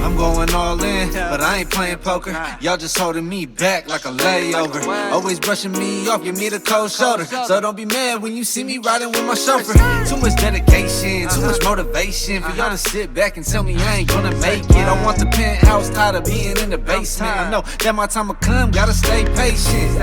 I'm going all in, but I ain't playing poker. Y'all just holding me back like a layover. Always brushing me off, give me the cold shoulder. So don't be mad when you see me riding with my chauffeur. Too much dedication, too much motivation for y'all to sit back and tell me I ain't gonna make it. I want the penthouse, tired of being in the basement. I know that my time will come, gotta stay patient.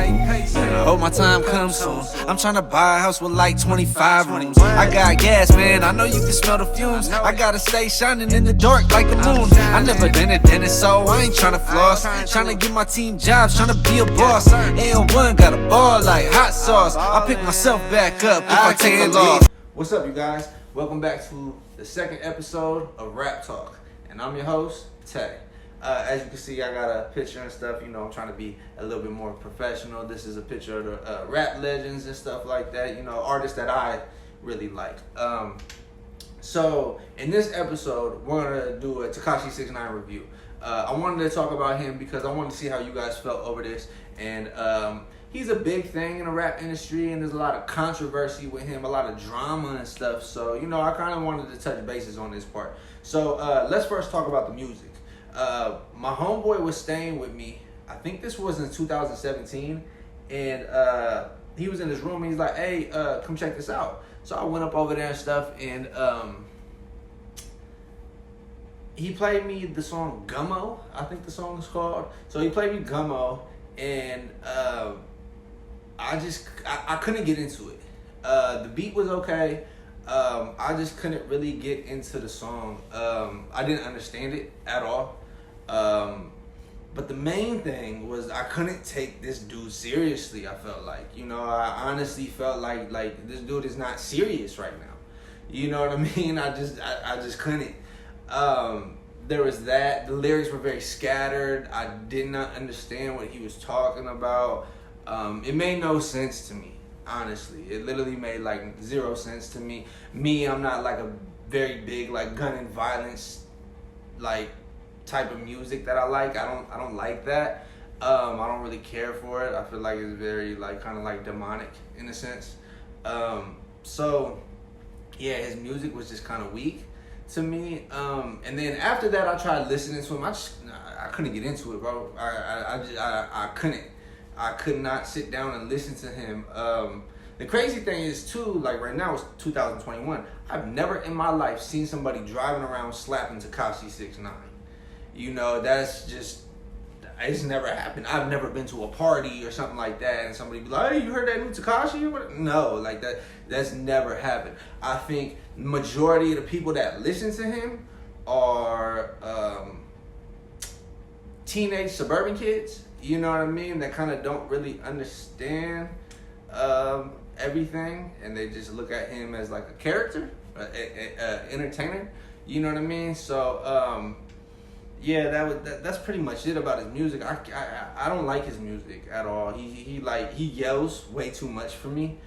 Hope my time comes soon. I'm trying to buy a house with like 25 rooms. I got gas, man, I know you can smell the fumes. I gotta stay shining in the dark like a moon. I never been a dentist, so I ain't tryna floss. Tryna get my team jobs, tryna be a boss. L1 got a ball like hot sauce. I pick myself back up if I take a loss. What's up, you guys? Welcome back to the second episode of Rap Talk. And I'm your host, Tay. As you can see, I got a picture and stuff. You know, I'm trying to be a little bit more professional. This is a picture of the rap legends and stuff like that. You know, artists that I really like. So in this episode, we're gonna do a Tekashi 6ix9ine review. I wanted to talk about him because I wanted to see how you guys felt over this. And he's a big thing in the rap industry, and there's a lot of controversy with him, a lot of drama and stuff. So, you know, I kind of wanted to touch bases on this part. So let's first talk about the music. My homeboy was staying with me. I think this was in 2017, and he was in his room and he's like, hey, come check this out. So I went up over there and stuff, and he played me the song Gummo, I think the song is called. So he played me Gummo, and I couldn't get into it. The beat was okay. I just couldn't really get into the song. I didn't understand it at all. But the main thing was I couldn't take this dude seriously. I felt like, you know, I honestly felt like this dude is not serious right now. You know what I mean? I just couldn't. There was that. The lyrics were very scattered. I did not understand what he was talking about. It made no sense to me, honestly. It literally made like zero sense to me. I'm not like a very big like gun and violence like type of music that I like. I don't like that. I don't really care for it. I feel like it's very like kind of like demonic in a sense. So yeah, his music was just kind of weak to me. And then after that, I tried listening to him. I couldn't get into it, bro. I couldn't. I could not sit down and listen to him. The crazy thing is too, like right now it's 2021. I've never in my life seen somebody driving around slapping Tekashi 6ix9ine. You know, that's just, it's never happened. I've never been to a party or something like that and somebody be like, hey, you heard that new Tekashi? No, like that's never happened. I think majority of the people that listen to him are teenage suburban kids, you know what I mean, that kind of don't really understand everything, and they just look at him as like a character, entertainer, you know what I mean? So yeah, that's pretty much it about his music. I don't like his music at all. He yells way too much for me,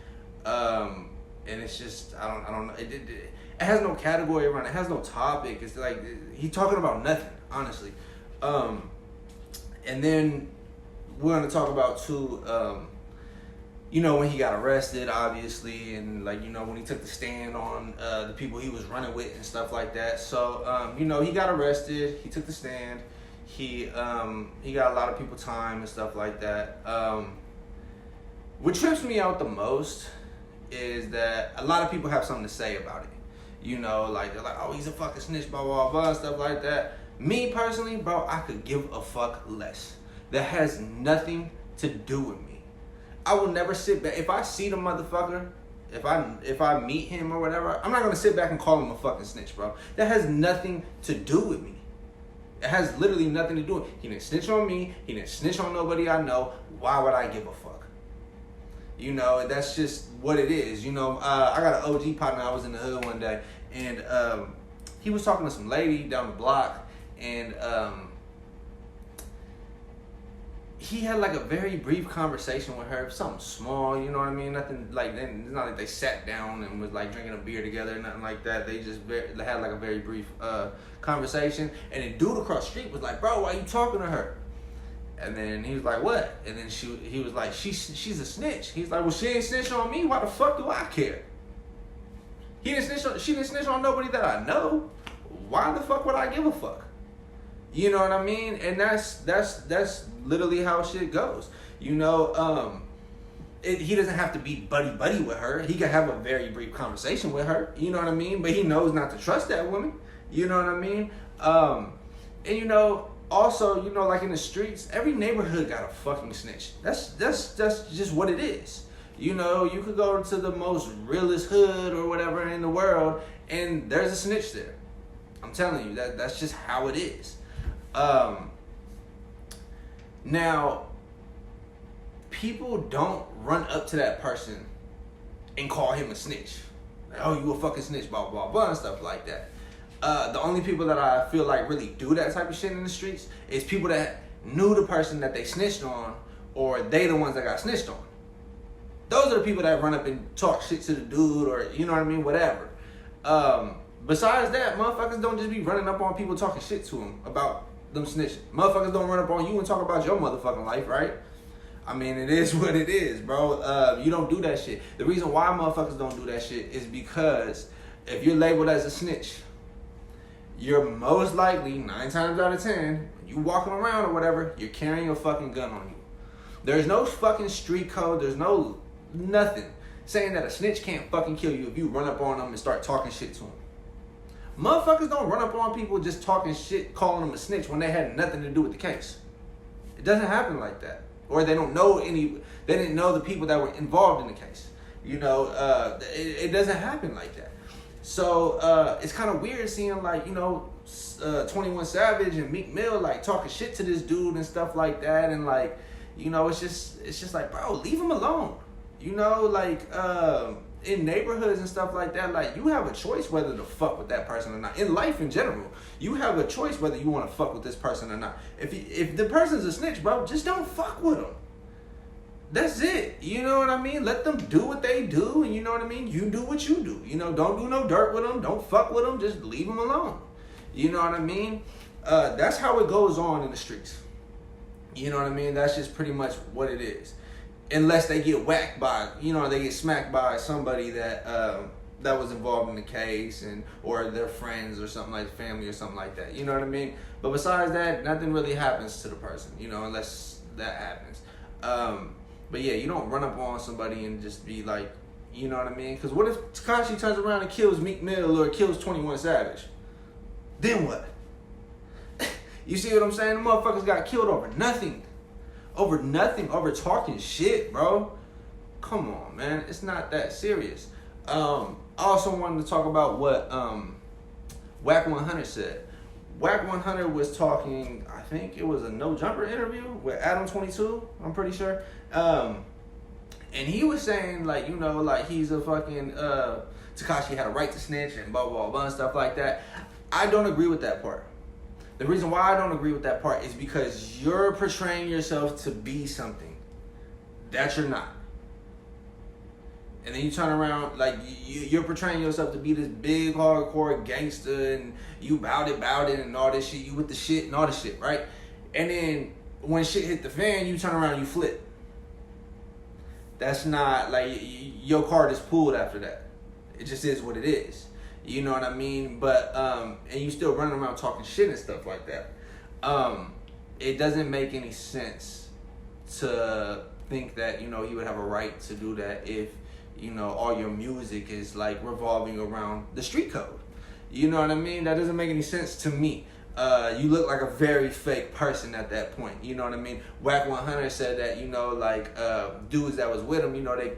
and it's just I don't know. It has no category around it. It has no topic. It's like he's talking about nothing, honestly. And then we're gonna talk about too. You know, when he got arrested, obviously, and like, you know, when he took the stand on the people he was running with and stuff like that. So, you know, he got arrested, he took the stand, he got a lot of people time and stuff like that. What trips me out the most is that a lot of people have something to say about it. You know, like, they're like, oh, he's a fucking snitch, blah, blah, blah, stuff like that. Me, personally, bro, I could give a fuck less. That has nothing to do with me. I will never sit back. If I see the motherfucker, if I meet him or whatever, I'm not gonna sit back and call him a fucking snitch, bro. That has nothing to do with me. It has literally nothing to do with it. He didn't snitch on me. He didn't snitch on nobody I know. Why would I give a fuck? You know, that's just what it is. You know, I got an OG partner. I was in the hood one day, and he was talking to some lady down the block, and he had like a very brief conversation with her, something small, you know what I mean? Nothing like, it's not like they sat down and was like drinking a beer together, nothing like that. They just they had like a very brief conversation. And the dude across the street was like, bro, why you talking to her? And then he was like, what? And then he was like, she's a snitch. He's like, well, she ain't snitch on me. Why the fuck do I care? She didn't snitch on nobody that I know. Why the fuck would I give a fuck? You know what I mean? And that's literally how shit goes. You know, he doesn't have to be buddy with her. He can have a very brief conversation with her. You know what I mean? But he knows not to trust that woman. You know what I mean? And you know, also, you know, like in the streets, every neighborhood got a fucking snitch. That's just what it is. You know, you could go to the most realest hood or whatever in the world, and there's a snitch there. I'm telling you, that's just how it is. Now, people don't run up to that person and call him a snitch. Like, oh, you a fucking snitch, blah, blah, blah, and stuff like that. The only people that I feel like really do that type of shit in the streets is people that knew the person that they snitched on, or they the ones that got snitched on. Those are the people that run up and talk shit to the dude, or you know what I mean, whatever. Besides that, motherfuckers don't just be running up on people talking shit to them about them snitching. Motherfuckers don't run up on you and talk about your motherfucking life, right? I mean, it is what it is, bro. You don't do that shit. The reason why motherfuckers don't do that shit is because if you're labeled as a snitch, you're most likely, 9 times out of 10, you walking around or whatever, you're carrying a fucking gun on you. There's no fucking street code, there's no nothing saying that a snitch can't fucking kill you if you run up on them and start talking shit to them. Motherfuckers don't run up on people just talking shit, calling them a snitch when they had nothing to do with the case. It doesn't happen like that. Or they don't know they didn't know the people that were involved in the case. You know, it doesn't happen like that. So it's kind of weird seeing, like, you know, 21 Savage and Meek Mill like talking shit to this dude and stuff like that, and like, you know, it's just like, bro, leave him alone. You know, like in neighborhoods and stuff like that, like, you have a choice whether to fuck with that person or not. In life in general, you have a choice whether you want to fuck with this person or not. If the person's a snitch, bro, just don't fuck with them. That's it. You know what I mean? Let them do what they do, and you know what I mean? You do what you do. You know, don't do no dirt with them. Don't fuck with them. Just leave them alone. You know what I mean? That's how it goes on in the streets. You know what I mean? That's just pretty much what it is. Unless they get whacked by, you know, they get smacked by somebody that that was involved in the case, and or their friends or something, like family or something like that. You know what I mean? But besides that, nothing really happens to the person, you know, unless that happens. But yeah, you don't run up on somebody and just be like, you know what I mean? Because what if Tekashi turns around and kills Meek Mill or kills 21 Savage? Then what? You see what I'm saying? The motherfuckers got killed over nothing. Over talking shit, bro. Come on, man. It's not that serious. I also wanted to talk about what Wack 100 said. Wack 100 was talking, I think it was a No Jumper interview with Adam.22, I'm pretty sure. And he was saying, like, you know, like, he's a fucking, Tekashi had a right to snitch and blah, blah, blah, and stuff like that. I don't agree with that part. The reason why I don't agree with that part is because you're portraying yourself to be something that you're not. And then you turn around, like, you're portraying yourself to be this big, hardcore gangster, and you bout it, and all this shit. You with the shit and all this shit, right? And then when shit hit the fan, you turn around and you flip. That's not, like, your card is pulled after that. It just is what it is. You know what I mean? But, and you still running around talking shit and stuff like that. It doesn't make any sense to think that, you know, he would have a right to do that if, you know, all your music is like revolving around the street code. You know what I mean? That doesn't make any sense to me. You look like a very fake person at that point. You know what I mean? Wack 100 said that, you know, like, dudes that was with him, you know, they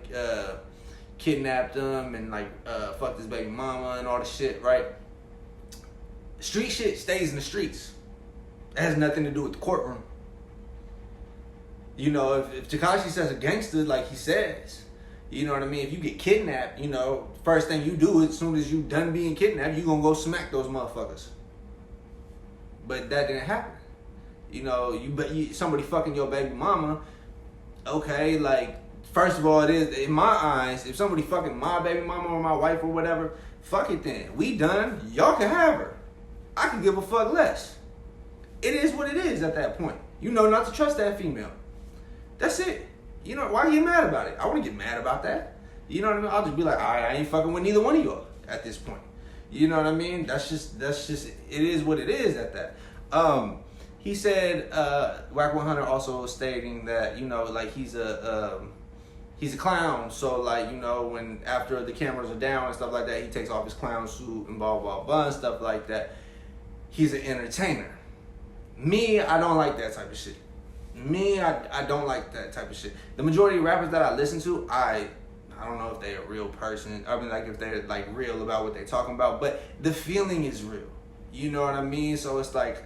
kidnapped him and like fucked his baby mama and all the shit, right? Street shit stays in the streets. It has nothing to do with the courtroom. You know, if Tekashi says a gangster, like he says, you know what I mean? If you get kidnapped, you know, first thing you do as soon as you done being kidnapped, you gonna go smack those motherfuckers. But that didn't happen. You know, somebody fucking your baby mama, okay, like, first of all, it is, in my eyes, if somebody fucking my baby mama or my wife or whatever, fuck it then. We done. Y'all can have her. I can give a fuck less. It is what it is at that point. You know not to trust that female. That's it. You know, why get mad about it? I wouldn't get mad about that. You know what I mean? I'll just be like, all right, I ain't fucking with neither one of y'all at this point. You know what I mean? That's just, it is what it is at that. He said, Whack 100 also stating that, you know, like he's a clown. So like, you know, when after the cameras are down and stuff like that, he takes off his clown suit and blah, blah, blah, and stuff like that. He's an entertainer. Me, I don't like that type of shit. Me, I don't like that type of shit. The majority of rappers that I listen to, I don't know if they're a real person. I mean, like if they're like real about what they're talking about, but the feeling is real. You know what I mean? So it's like,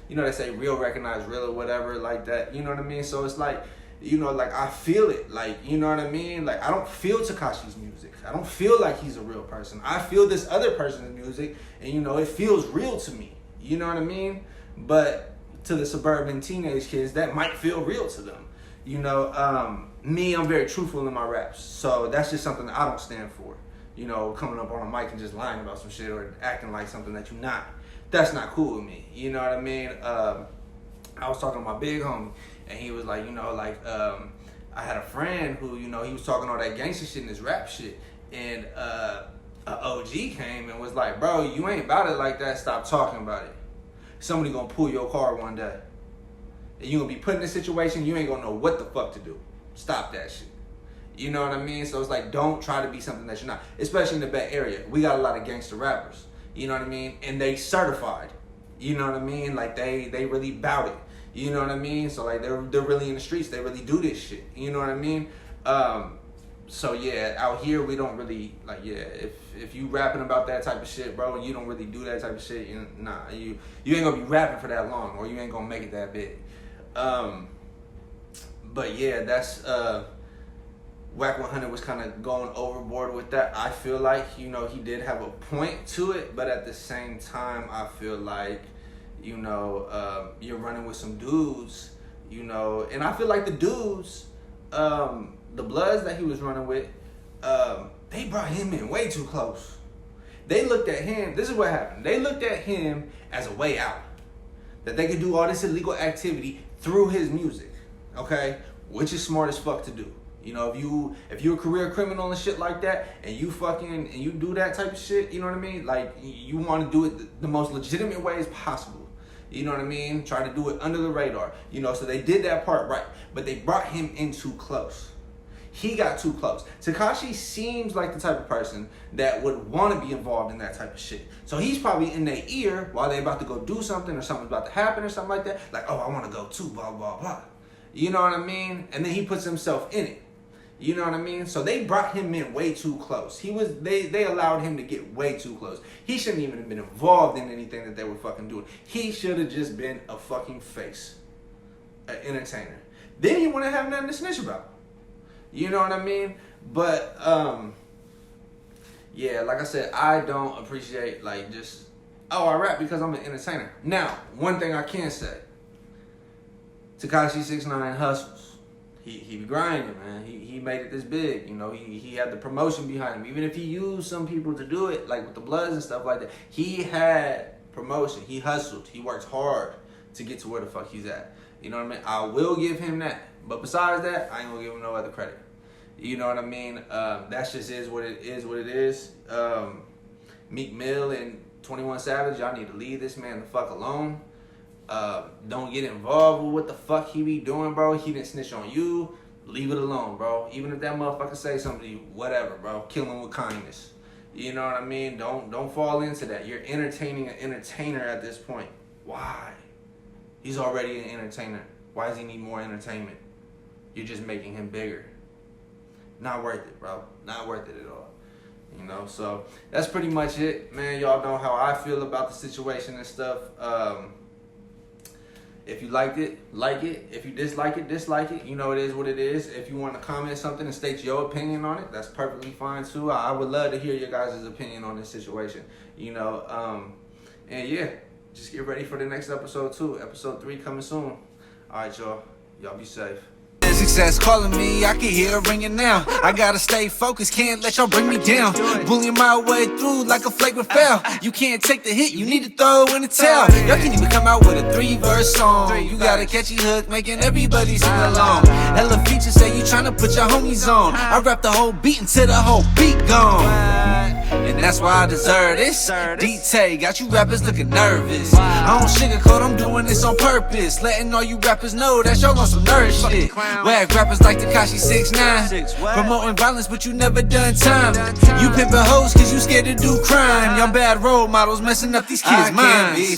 you know, they say real recognize real or whatever like that. You know what I mean? So it's like, you know, like I feel it. Like, you know what I mean? Like I don't feel Tekashi's music. I don't feel like he's a real person. I feel this other person's music, and you know, it feels real to me. You know what I mean? But to the suburban teenage kids, that might feel real to them. You know, me, I'm very truthful in my raps. So that's just something that I don't stand for. You know, coming up on a mic and just lying about some shit or acting like something that you're not. That's not cool with me. You know what I mean? I was talking to my big homie, and he was like, you know, like, I had a friend who, you know, he was talking all that gangster shit and this rap shit. And a OG came and was like, bro, you ain't about it like that. Stop talking about it. Somebody gonna pull your car one day. And you gonna be put in a situation you ain't gonna know what the fuck to do. Stop that shit. You know what I mean? So it's like, don't try to be something that you're not. Especially in the Bay Area. We got a lot of gangster rappers. You know what I mean? And they certified. You know what I mean? Like they really bout it. You know what I mean? So like they're really in the streets. They really do this shit. You know what I mean? So yeah, out here we don't really like, yeah, if you rapping about that type of shit, bro, and you don't really do that type of shit, you ain't gonna be rapping for that long, or you ain't gonna make it that big. But yeah, that's Whack 100 was kind of going overboard with that. I feel like, you know, he did have a point to it, but at the same time, I feel like, you know, you're running with some dudes, you know, and I feel like the dudes, the Bloods that he was running with, they brought him in way too close. They looked at him, this is what happened. They looked at him as a way out. That they could do all this illegal activity through his music, okay? Which is smart as fuck to do. You know, if you're a career criminal and shit like that, and you do that type of shit, you know what I mean? Like, you want to do it the most legitimate way as possible. You know what I mean? Try to do it under the radar. You know, so they did that part right. But they brought him in too close. He got too close. Tekashi seems like the type of person that would want to be involved in that type of shit. So he's probably in their ear while they're about to go do something or something's about to happen or something like that. Like, oh, I want to go too, blah, blah, blah. You know what I mean? And then he puts himself in it. You know what I mean? So they brought him in way too close. They allowed him to get way too close. He shouldn't even have been involved in anything that they were fucking doing. He should have just been a fucking face. An entertainer. Then he wouldn't have nothing to snitch about. You know what I mean? But, yeah, like I said, I don't appreciate, like, just, oh, I rap because I'm an entertainer. Now, one thing I can say, Tekashi 6ix9ine hustles. He be grinding, man. He made it this big. You know, he had the promotion behind him. Even if he used some people to do it, like with the Bloods and stuff like that, he had promotion. He hustled. He worked hard to get to where the fuck he's at. You know what I mean? I will give him that. But besides that, I ain't gonna give him no other credit. You know what I mean? That just is what it is. Meek Mill and 21 Savage, y'all need to leave this man the fuck alone. Don't get involved with what the fuck he be doing, bro. He didn't snitch on you. Leave it alone, bro. Even if that motherfucker say something to you, whatever, bro. Kill him with kindness. You know what I mean? Don't fall into that. You're entertaining an entertainer at this point. Why? He's already an entertainer. Why does he need more entertainment? You're just making him bigger. Not worth it, bro. Not worth it at all. You know, so that's pretty much it, man. Y'all know how I feel about the situation and stuff. If you liked it, like it. If you dislike it, dislike it. You know, it is what it is. If you want to comment something and state your opinion on it, that's perfectly fine too. I would love to hear your guys' opinion on this situation. You know, and yeah, just get ready for the next episode too. Episode 3 coming soon. All right, y'all. Y'all be safe. Success calling me, I can hear it ringing now. I gotta stay focused, can't let y'all bring me down. Bullying my way through like a flagrant foul. You can't take the hit, you need to throw in the towel. Y'all can't even come out with a 3-verse song. You got a catchy hook, making everybody sing along. Hella features say you tryna put your homies on. I rap the whole beat until the whole beat gone. and that's why I deserve this. D-Tay got you rappers looking nervous. I don't sugarcoat, I'm doing this on purpose, letting all you rappers know that y'all on some nerd shit. Whack rappers like Tekashi 6ix9ine, promoting violence but you never done time. You pimpin' hoes cause you scared to do crime. Y'all bad role models messing up these kids' minds.